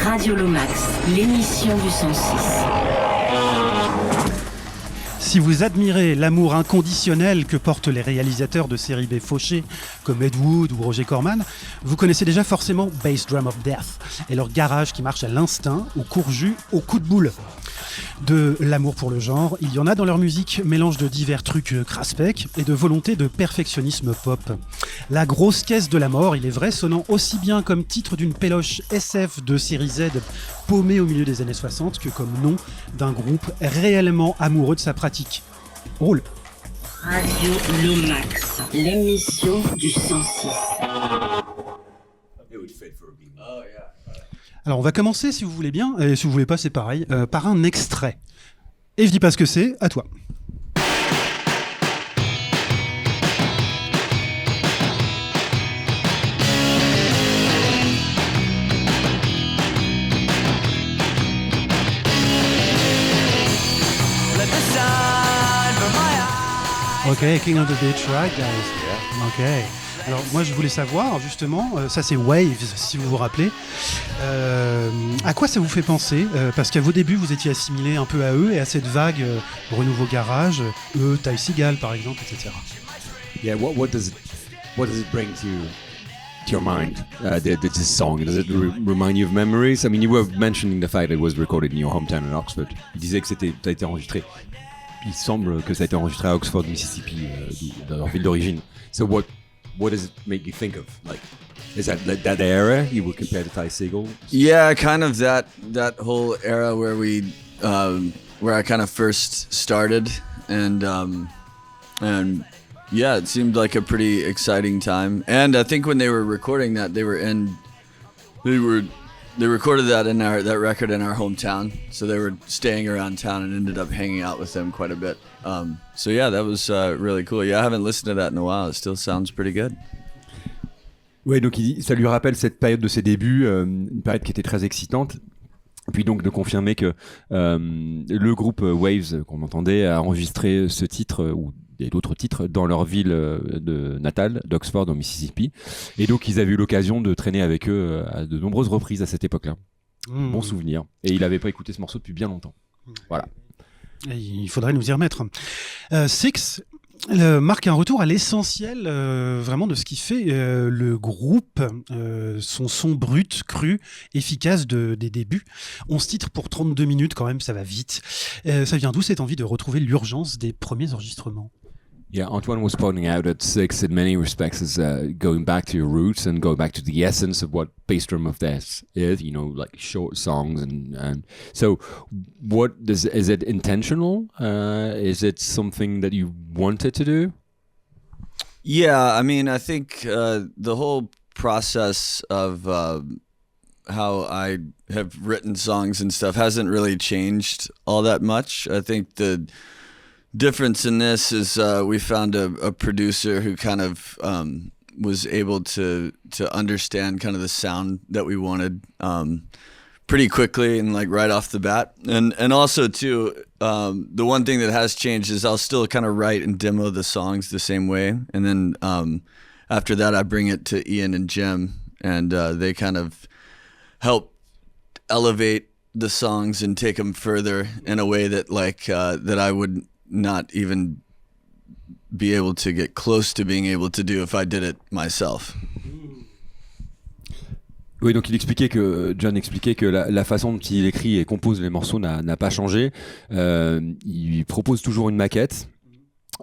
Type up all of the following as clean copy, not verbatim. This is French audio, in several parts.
Radio Lomax, l'émission du 106. Si vous admirez l'amour inconditionnel que portent les réalisateurs de séries B fauchés comme Ed Wood ou Roger Corman, vous connaissez déjà forcément Bass Drum of Death et leur garage qui marche à l'instinct, au court-jus, au coup de boule. De l'amour pour le genre, il y en a dans leur musique, mélange de divers trucs craspec et de volonté de perfectionnisme pop. La grosse caisse de la mort, il est vrai, sonnant aussi bien comme titre d'une péloche SF de série Z paumée au milieu des années 60 que comme nom d'un groupe réellement amoureux de sa pratique. Roule. Radio Lomax, l'émission du 106. Alors on va commencer, si vous voulez bien, et si vous voulez pas c'est pareil, par un extrait. Et je dis pas ce que c'est, à toi. Ok, King of the Beach, right guys? Ok. Alors moi je voulais savoir justement, ça c'est Waves si vous vous rappelez, à quoi ça vous fait penser, parce qu'à vos débuts vous étiez assimilés un peu à eux et à cette vague renouveau garage, eux, Ty Segall par exemple, etc. Yeah, what does it bring to your mind? This song, does it remind you of memories? I mean, you were mentioning the fact that it was recorded in your hometown in Oxford. Il disait que ça a été enregistré. Il semble que ça a été enregistré à Oxford, Mississippi, dans leur ville d'origine. So what does it make you think of? Like, is that era you would compare to Ty Segall? Yeah, kind of that whole era where where I kind of first started, and yeah, it seemed like a pretty exciting time. And I think when they were recording that, they recorded that record in our hometown, so they were staying around town and ended up hanging out with them quite a bit. So yeah, that was really cool. Yeah, I haven't listened to that in a while. It still sounds pretty good. Ouais, donc ça lui rappelle cette période de ses débuts, une période qui était très excitante. Puis donc de confirmer que le groupe Waves qu'on entendait a enregistré ce titre ou d'autres titres dans leur ville de natale, d'Oxford au Mississippi. Et donc ils avaient eu l'occasion de traîner avec eux à de nombreuses reprises à cette époque-là. Bon souvenir. Et il n'avait pas écouté ce morceau depuis bien longtemps. Voilà. Et il faudrait nous y remettre. Six marque un retour à l'essentiel vraiment de ce qui fait le groupe, son son brut, cru, efficace des débuts. 11 titres pour 32 minutes quand même, ça va vite. Ça vient d'où cette envie de retrouver l'urgence des premiers enregistrements? Yeah, Antoine was pointing out that Six, in many respects, is going back to your roots and going back to the essence of what bass drum of death is. You know, like short songs and so. Is it intentional? Is it something that you wanted to do? Yeah, I mean, I think the whole process of how I have written songs and stuff hasn't really changed all that much. I think the difference in this is we found a producer who kind of was able to understand kind of the sound that we wanted pretty quickly and like right off the bat. And also too, the one thing that has changed is I'll still kind of write and demo the songs the same way, and then after that I bring it to Ian and Jim, and they kind of help elevate the songs and take them further in a way that that I would not even be able to get close to being able to do if I did it myself. Oui, donc John expliquait que la façon dont il écrit et compose les morceaux n'a pas changé. Il propose toujours une maquette.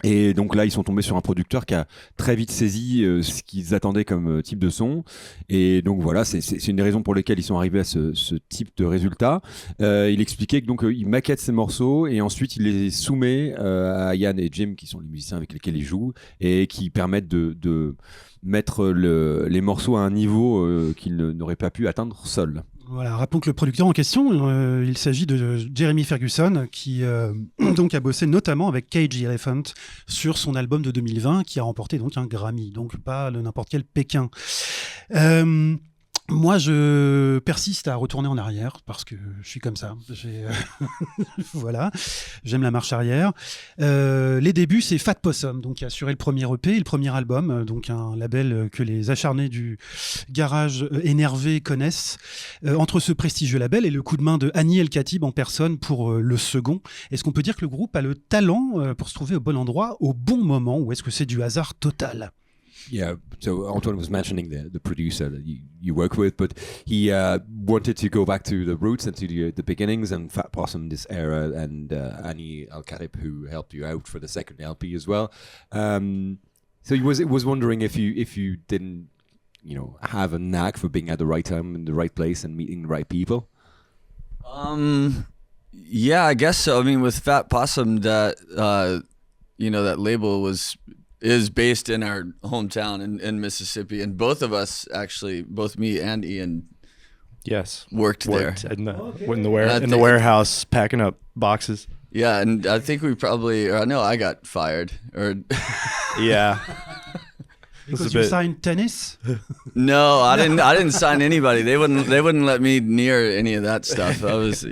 Et donc là, ils sont tombés sur un producteur qui a très vite saisi ce qu'ils attendaient comme type de son. Et donc voilà, c'est une des raisons pour lesquelles ils sont arrivés à ce type de résultat. Il expliquait que donc il maquette ses morceaux et ensuite il les soumet à Ian et Jim, qui sont les musiciens avec lesquels il joue et qui permettent de mettre les morceaux à un niveau qu'ils n'auraient pas pu atteindre seuls. Voilà, rappelons que le producteur en question, il s'agit de Jeremy Ferguson, qui donc a bossé notamment avec Cage the Elephant sur son album de 2020, qui a remporté donc un Grammy, donc pas n'importe quel Pékin. Moi, je persiste à retourner en arrière parce que je suis comme ça. Voilà, j'aime la marche arrière. Les débuts, c'est Fat Possum, donc qui a assuré le premier EP et le premier album, donc un label que les acharnés du garage énervé connaissent. Entre ce prestigieux label et le coup de main de Annie El Khatib en personne pour le second, est-ce qu'on peut dire que le groupe a le talent pour se trouver au bon endroit, au bon moment, ou est-ce que c'est du hasard total? Yeah, so Antoine was mentioning the producer that you work with, but he wanted to go back to the roots and to the beginnings, and Fat Possum this era, and Annie Al-Khatib, who helped you out for the second LP as well. So he was wondering if you didn't, have a knack for being at the right time in the right place and meeting the right people. Yeah, I guess so. I mean, with Fat Possum, that that label is based in our hometown in Mississippi, and both of us actually, both me and Ian, worked there in the warehouse packing up boxes. Yeah, and I think we probably, or no, I got fired, or yeah. Because you signed tennis? No, I didn't sign anybody. They wouldn't let me near any of that stuff. I was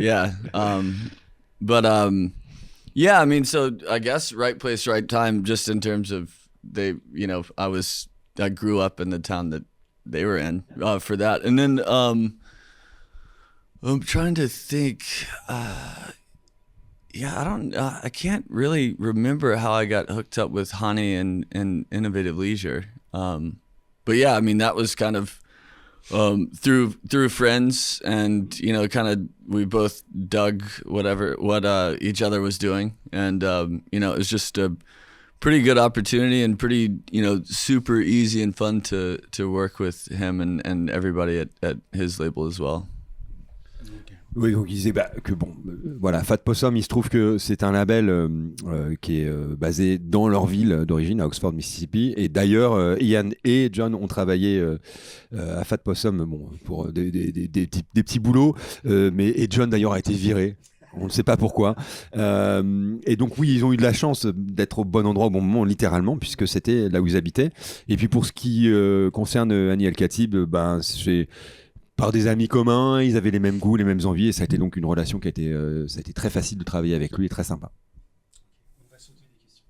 yeah, I mean, so I guess right place, right time, just in terms of I grew up in the town that they were in for that. And then I'm trying to think, I can't really remember how I got hooked up with Hani and Innovative Leisure. But yeah, I mean, that was kind of through friends, and kind of we both dug what each other was doing, and it was just a pretty good opportunity and pretty super easy and fun to work with him and everybody at his label as well. Oui, donc il disait que voilà, Fat Possum, il se trouve que c'est un label qui est basé dans leur ville d'origine, à Oxford, Mississippi. Et d'ailleurs, Ian et John ont travaillé à Fat Possum pour des petits boulots. Et John, d'ailleurs, a été viré. On ne sait pas pourquoi. Et donc, oui, ils ont eu de la chance d'être au bon endroit au bon moment, littéralement, puisque c'était là où ils habitaient. Et puis, pour ce qui concerne Annie El-Khatib, c'est par des amis communs, ils avaient les mêmes goûts, les mêmes envies, et ça a été donc une relation qui a été, ça a été très facile de travailler avec lui et très sympa. On va sauter des questions,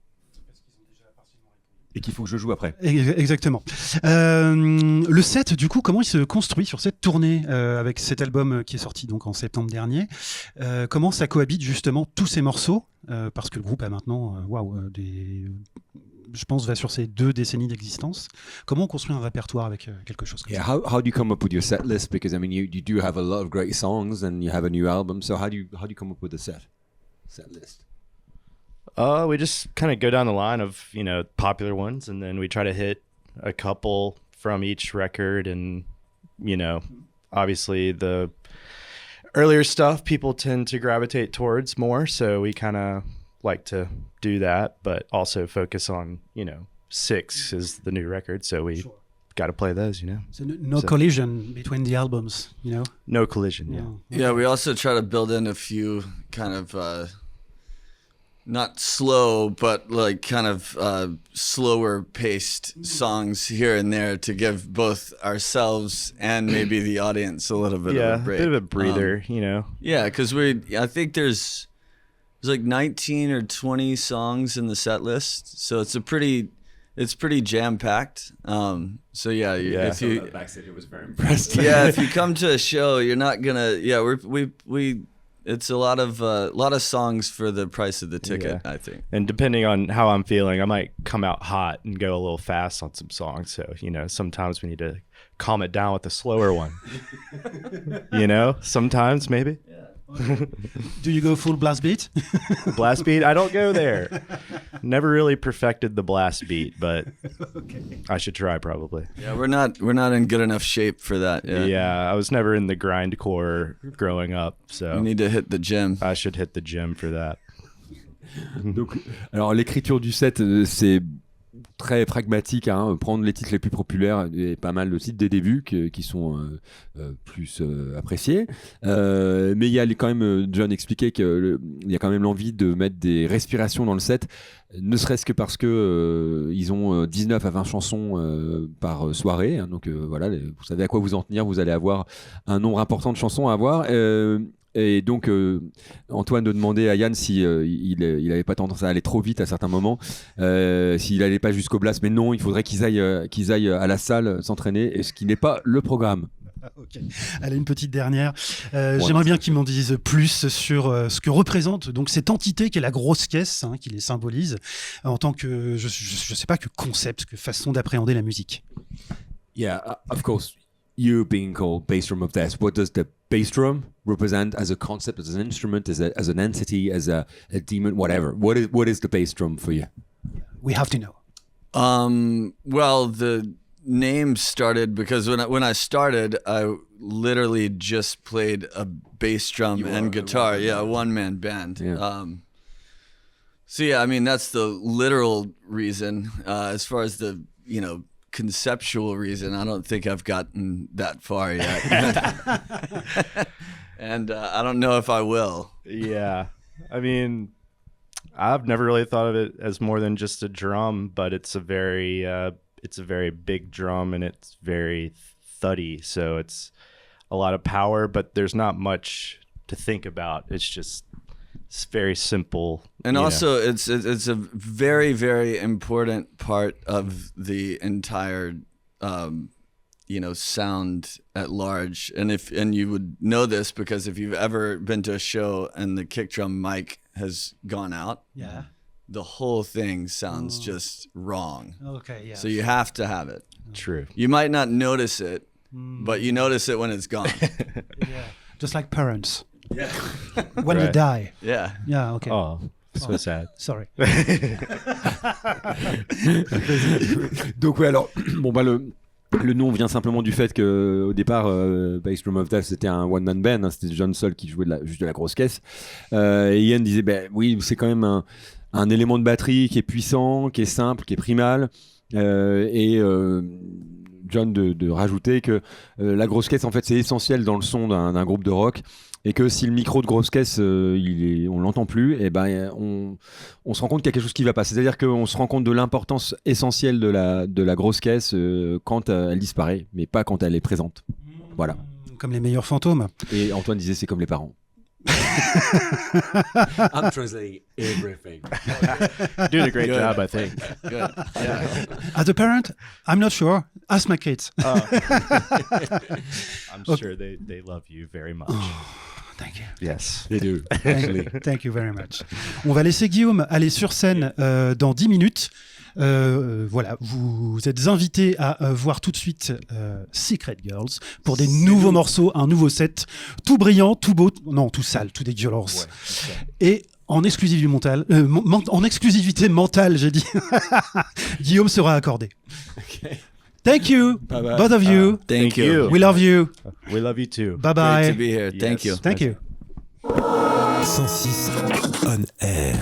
parce qu'ils ont déjà partiellement répondu. Et qu'il faut que je joue après. Exactement. Le set, du coup, comment il se construit sur cette tournée avec cet album qui est sorti donc en septembre dernier? Comment ça cohabite justement tous ces morceaux? Parce que le groupe a maintenant, je pense, va sur ses 2 décennies d'existence. Comment on construit un répertoire avec quelque chose comme ça? How do you come up with your set list? Because I mean, you do have a lot of great songs, and you have a new album. So how do you come up with a set list? We just kind of go down the line of popular ones, and then we try to hit a couple from each record, and obviously the earlier stuff people tend to gravitate towards more, so we kind of like to do that, but also focus on 6 is the new record, so we got to play those. So no collision between the albums, no collision. Yeah, we also try to build in a few kind of not slow, but like kind of slower paced songs here and there to give both ourselves and maybe the audience a little bit of a break. A bit of a breather, Yeah, because I think there's like 19 or 20 songs in the set list, so it's pretty jam packed. So yeah, if you backstage, was very impressed. Yeah, if you come to a show, you're not gonna. Yeah, we it's a lot of songs for the price of the ticket, I think. And depending on how I'm feeling, I might come out hot and go a little fast on some songs. So sometimes we need to calm it down with a slower one. Sometimes maybe. Yeah. Do you go full blast beat? Blast beat? I don't go there. Never really perfected the blast beat, but I should try probably. Yeah, we're not in good enough shape for that yet. Yeah, I was never in the grindcore growing up, so you need to hit the gym. I should hit the gym for that. Donc, alors l'écriture du set, c'est très pragmatique, hein, prendre les titres les plus populaires et pas mal de titres des débuts qui sont plus appréciés. Mais il y a quand même, John expliquait qu'il y a quand même l'envie de mettre des respirations dans le set, ne serait-ce que parce que ils ont 19 à 20 chansons par soirée. Hein, donc voilà, vous savez à quoi vous en tenir, vous allez avoir un nombre important de chansons à avoir. Et donc, Antoine de demander à Yann si il avait pas tendance à aller trop vite à certains moments, s'il allait pas jusqu'au blast. Mais non, il faudrait qu'ils aillent à la salle s'entraîner, et ce qui n'est pas le programme. Ok. Allez, une petite dernière. J'aimerais bien qu'ils m'en disent plus sur ce que représente donc cette entité qui est la grosse caisse, hein, qui les symbolise, en tant que, je sais pas, que concept, que façon d'appréhender la musique. Yeah, of course. You being called bass drum of death, what does the bass drum represent as a concept, as an instrument, as an entity, as a demon, whatever? What is the bass drum for you? We have to know. Well, the name started because when I started, I literally just played a bass drum and guitar. Yeah, a one-man band. Yeah. So yeah, I mean that's the literal reason. As far as the conceptual reason, I don't think I've gotten that far yet. And I don't know if I will. Yeah. I mean, I've never really thought of it as more than just a drum, but it's a very big drum, and it's very thuddy. So it's a lot of power, but there's not much to think about. It's very simple. And also it's a very, very important part of the entire sound at large. And you would know this because if you've ever been to a show and the kick drum mic has gone out, Yeah. the whole thing sounds just wrong. Okay, yeah. So you have to have it. True. You might not notice it, but you notice it when it's gone. Yeah. Just like parents. Yeah. When they Right. die. Yeah. Yeah, okay. Oh, so sad. Sorry. Donc ouais, alors bon bah le nom vient simplement du fait que au départ Bass Drum of Death c'était un one man band, hein, c'était John seul qui jouait juste de la grosse caisse. Et Ian disait oui, c'est quand même un élément de batterie qui est puissant, qui est simple, qui est primal, et John de rajouter que la grosse caisse en fait c'est essentiel dans le son d'un groupe de rock, et que si le micro de grosse caisse on l'entend plus, et on se rend compte qu'il y a quelque chose qui va pas. C'est-à-dire qu'on se rend compte de l'importance essentielle de la grosse caisse quand elle disparaît, mais pas quand elle est présente. Voilà. Comme les meilleurs fantômes. Et Antoine disait c'est comme les parents. I'm translating everything. Doing a great Good. job, I think. Good. Yeah. As a parent, I'm not sure. Ask my kids. I'm sure they love you very much. Thank you. Yes. Les deux. Thank you very much. On va laisser Guillaume aller sur scène dans 10 minutes. Voilà, vous êtes invités à voir tout de suite Secret Girls pour des nouveaux morceaux, un nouveau set, tout brillant, tout beau, non, tout sale, tout dégueulasse. Et en exclusivité mentale, j'ai dit, Guillaume sera accordé. Okay. Thank you, Bye bye. both of you. Thank you. We love you. We love you too. Bye Great bye. to be here. Thank Yes. you. Thank you. 106 on air.